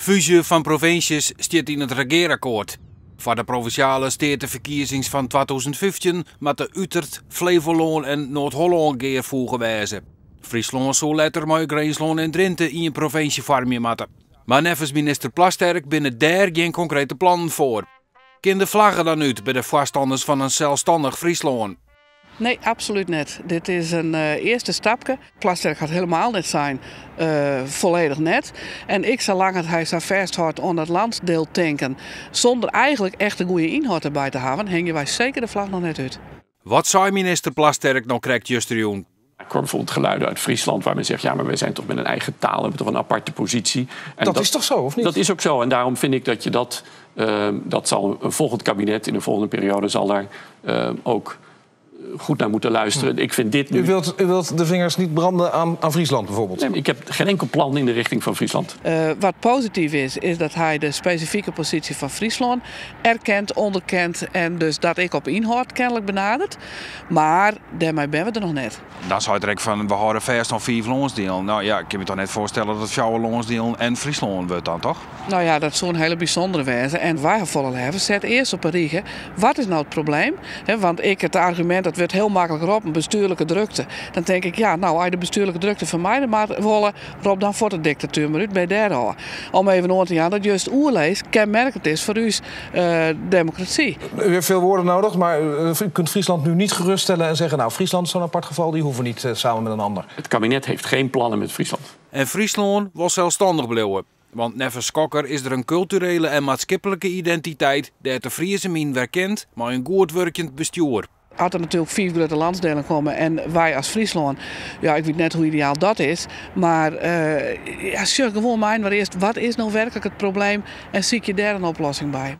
Fusie van provincies staat in het regeerakkoord. Voor de provinciale statenverkiezings van 2015 met de Utrecht, Flevoland en Noord-Holland geer wijzen. Friesland zou later met Groenland en Drenthe in een provincie vormen moeten. Maar nevens minister Plasterk binnen daar geen concrete plannen voor. Kan de vlaggen dan uit bij de voorstanders van een zelfstandig Friesland? Nee, absoluut niet. Dit is een eerste stapje. Plasterk gaat helemaal net zijn, volledig net. En ik, zolang het hij zo vasthoudt aan dat landsdeel tanken, zonder eigenlijk echt een goede inhoud erbij te hebben, hingen wij zeker de vlag nog net uit. Wat zou minister Plasterk nou krijgt justerjoen? Ik hoor bijvoorbeeld geluiden uit Friesland waar men zegt, ja, maar wij zijn toch met een eigen taal, hebben toch een aparte positie. En dat is toch zo, of niet? Dat is ook zo. En daarom vind ik dat je dat zal een volgend kabinet in de volgende periode zal daar ook goed naar moeten luisteren. Ik vind dit nu... U wilt de vingers niet branden aan Friesland bijvoorbeeld? Nee, ik heb geen enkel plan in de richting van Friesland. Wat positief is dat hij de specifieke positie van Friesland erkent, onderkent en dus dat ik op inhoud kennelijk benadert. Maar daarmee ben we er nog net. Dan zou je direct van, we houden vast aan 4 Loonsdelen. Nou ja, ik kan me toch net voorstellen dat het 4 Loonsdelen en Friesland wordt dan, toch? Nou ja, dat is zo'n hele bijzondere wijze. En wij volgen hebben, zet eerst op een riegen. Wat is nou het probleem? Want het argument, dat wordt heel makkelijk op een bestuurlijke drukte. Dan denk ik, ja, nou, als je de bestuurlijke drukte vermijden maar willen, rob dan voor de dictatuur maar uit bij daar. Om even aan te gaan dat juist oerlees kenmerkend is voor uw democratie. U heeft veel woorden nodig, maar u kunt Friesland nu niet geruststellen en zeggen, nou, Friesland is zo'n apart geval, die hoeven niet samen met een ander. Het kabinet heeft geen plannen met Friesland. En Friesland was zelfstandig blijven. Want nevens Skokker is er een culturele en maatschappelijke identiteit die de Friese min werkent, maar een goed werkend bestuur. Als er natuurlijk 4 grote landsdelen komen en wij als Friesland, ja, ik weet net hoe ideaal dat is, maar ja, zeg gewoon maar eerst, wat is nou werkelijk het probleem en zie je daar een oplossing bij?